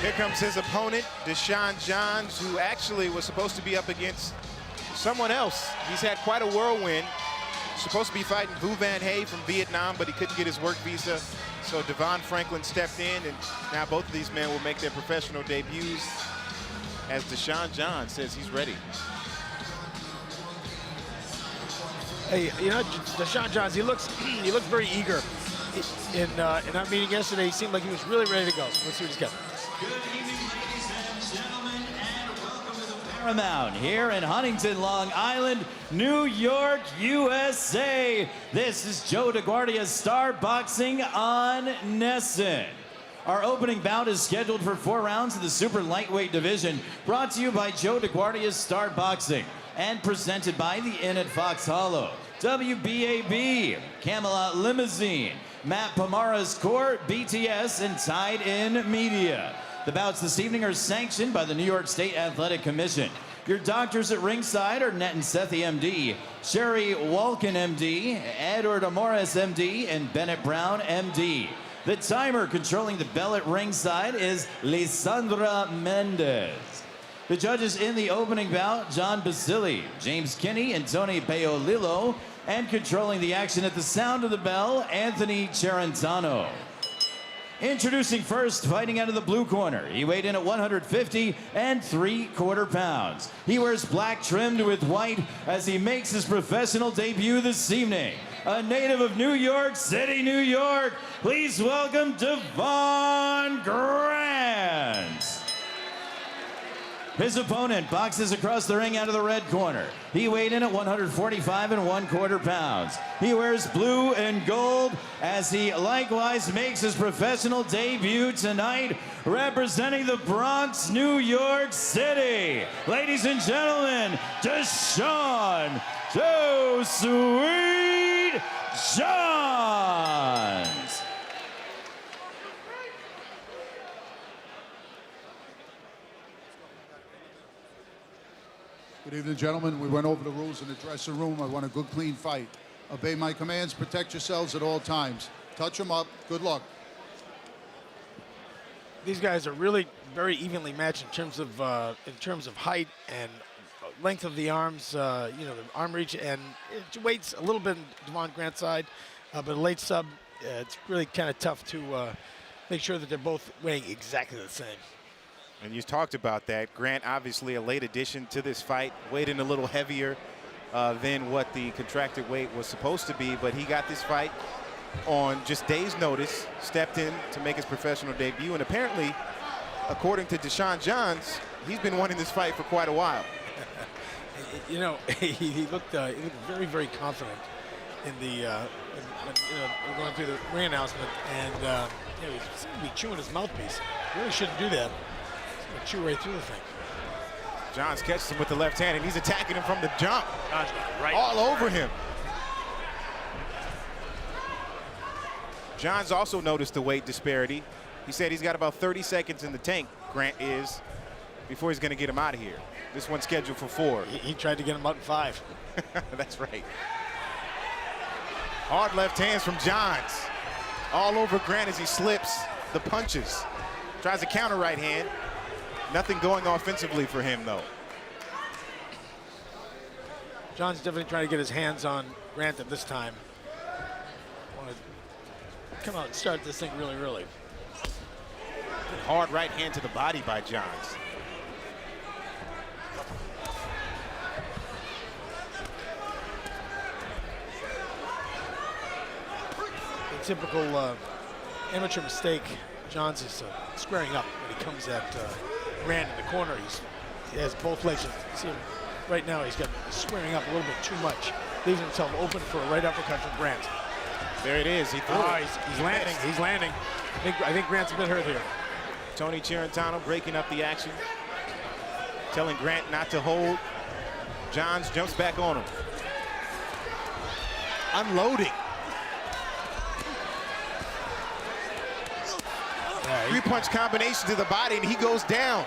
Here comes his opponent, Dashaun Johns, who actually was supposed to be up against someone else. He's had quite a whirlwind. Supposed to be fighting Vu Van Hay from Vietnam, but he couldn't get his work visa. So Devon Franklin stepped in, and now both of these men will make their professional debuts as Dashaun Johns says he's ready. Hey, you know, Dashaun Johns, he looks very eager. In our meeting yesterday, he seemed like he was really ready to go. Let's see what he's got. Good evening, ladies and gentlemen, and welcome to the Paramount here in Huntington, Long Island, New York, USA. This is Joe DeGuardia's Star Boxing on Nesson. Our opening bout is scheduled for 4 rounds of the super lightweight division, brought to you by Joe DeGuardia's Star Boxing and presented by the Inn at Fox Hollow, WBAB, Camelot Limousine, Matt Pomara's Court, BTS, and Tied In Media. The bouts this evening are sanctioned by the New York State Athletic Commission. Your doctors at ringside are Net and Sethi, MD, Sherry Walken, MD, Edward Amores, MD, and Bennett Brown, MD. The timer controlling the bell at ringside is Lisandra Mendez. The judges in the opening bout, John Basili, James Kinney, and Tony Paolillo, and controlling the action at the sound of the bell, Anthony Charentano. Introducing first, fighting out of the blue corner. He weighed in at 150 3/4 pounds. He wears black trimmed with white as he makes his professional debut this evening. A native of New York City, New York, please welcome Devon Grant. His opponent boxes across the ring out of the red corner. He weighed in at 145 1/4 pounds. He wears blue and gold as he likewise makes his professional debut tonight, representing the Bronx, New York City. Ladies and gentlemen, Dashaun "So Sweet" Johns. Good evening, gentlemen. We went over the rules in the dressing room. I want a good, clean fight. Obey my commands. Protect yourselves at all times. Touch them up. Good luck. These guys are really very evenly matched in terms of height and length of the arms. You know, the arm reach, and it weights a little bit on Devon Grant's side, but a late sub, it's really kind of tough to make sure that they're both weighing exactly the same. And you talked about that. Grant, obviously a late addition to this fight, weighed in a little heavier than what the contracted weight was supposed to be, but he got this fight on just days' notice, stepped in to make his professional debut, and apparently, according to Dashaun Johns, he's been wanting this fight for quite a while. You know, he looked very, very confident in the going through the ring announcement, and you know, he seemed to be chewing his mouthpiece. Really shouldn't do that. Chew right through the thing. Johns catches him with the left hand, and he's attacking him from the jump. Right. All over him. Johns also noticed the weight disparity. He said he's got about 30 seconds in the tank, Grant is, before he's going to get him out of here. This one's scheduled for 4. He tried to get him out in 5. That's right. Hard left hands from Johns. All over Grant as he slips the punches. Tries a counter right hand. Nothing going offensively for him, though. John's definitely trying to get his hands on Grant at this time. Want to come out and start this thing really early. Hard right hand to the body by Johns. The typical amateur mistake, Johns is squaring up when he comes at Grant in the corner. He has both legs. You see him right now, he's squaring up a little bit too much, leaving himself open for a right uppercut from Grant. There it is. He threw it. He's landing. He's landing. I think Grant's a bit hurt here. Tony Charentano breaking up the action, telling Grant not to hold. Johns jumps back on him. Unloading. Yeah, 3-punch combination to the body, and he goes down.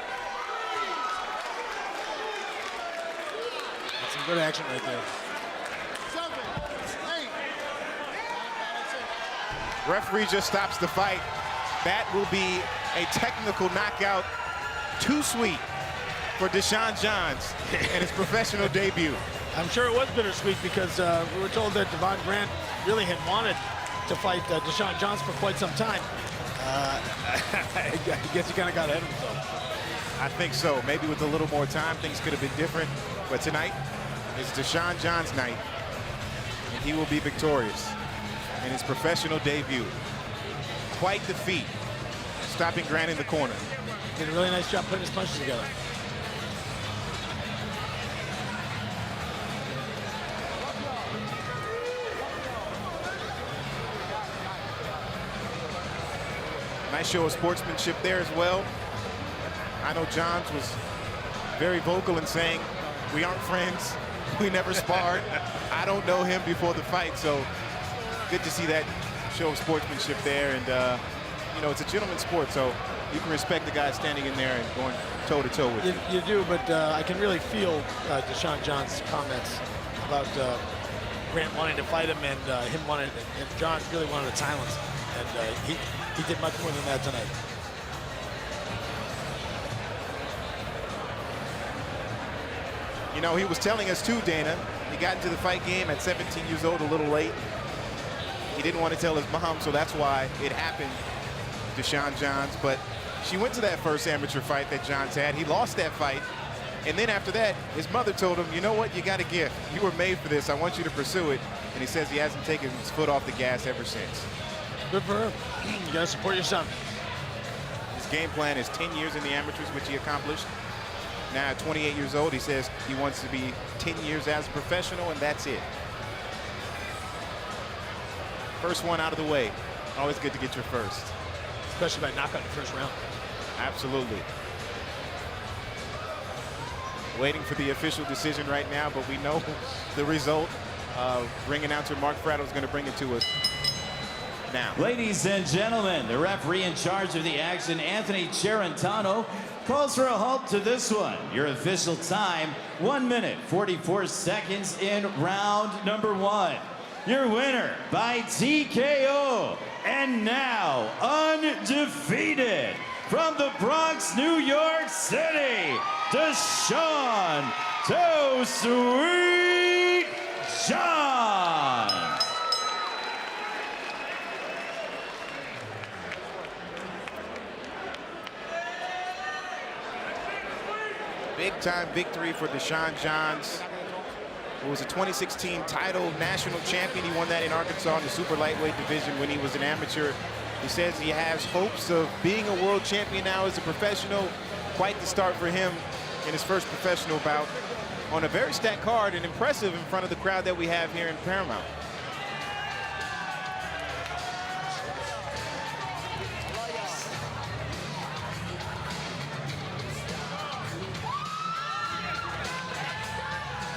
That's some good action right there. Referee just stops the fight. That will be a technical knockout too sweet for Dashaun Johns in his professional debut. I'm sure it was bittersweet because we were told that Devon Grant really had wanted to fight Dashaun Johns for quite some time. I guess he kind of got ahead of himself. I think so. Maybe with a little more time, things could have been different. But tonight is Dashaun Johns' night, and he will be victorious in his professional debut. Quite the feat, stopping Grant in the corner. Did a really nice job putting his punches together. Nice show of sportsmanship there as well. I know Johns was very vocal in saying, we aren't friends, we never sparred. I don't know him before the fight, so good to see that show of sportsmanship there. And you know, it's a gentleman's sport, so you can respect the guy standing in there and going toe-to-toe with you. You do, but I can really feel Dashaun Johns' comments about Grant wanting to fight him and him wanting, and Johns really wanted to silence. And he did much more than that tonight. You know, he was telling us too, Dana, he got into the fight game at 17 years old, a little late. He didn't want to tell his mom, so that's why it happened, Dashaun Johns. But she went to that first amateur fight that Johns had. He lost that fight. And then after that, his mother told him, you know what, you got a gift. You were made for this. I want you to pursue it. And he says he hasn't taken his foot off the gas ever since. Good for him. You got to support your son. His game plan is 10 years in the amateurs, which he accomplished. Now at 28 years old, he says he wants to be 10 years as a professional, and that's it. First one out of the way. Always good to get your first. Especially by knockout in the first round. Absolutely. Waiting for the official decision right now, but we know the result. Ring announcer Mark Fratto is going to bring it to us now. Ladies and gentlemen, the referee in charge of the action, Anthony Charentano, calls for a halt to this one. Your official time, 1 minute, 44 seconds in round number 1. Your winner by TKO, and now undefeated from the Bronx, New York City, Dashaun "Too Sweet" Johns. Big-time victory for Dashaun Johns, who was a 2016 title national champion. He won that in Arkansas in the super lightweight division when he was an amateur. He says he has hopes of being a world champion now as a professional. Quite the start for him in his first professional bout on a very stacked card and impressive in front of the crowd that we have here in Paramount.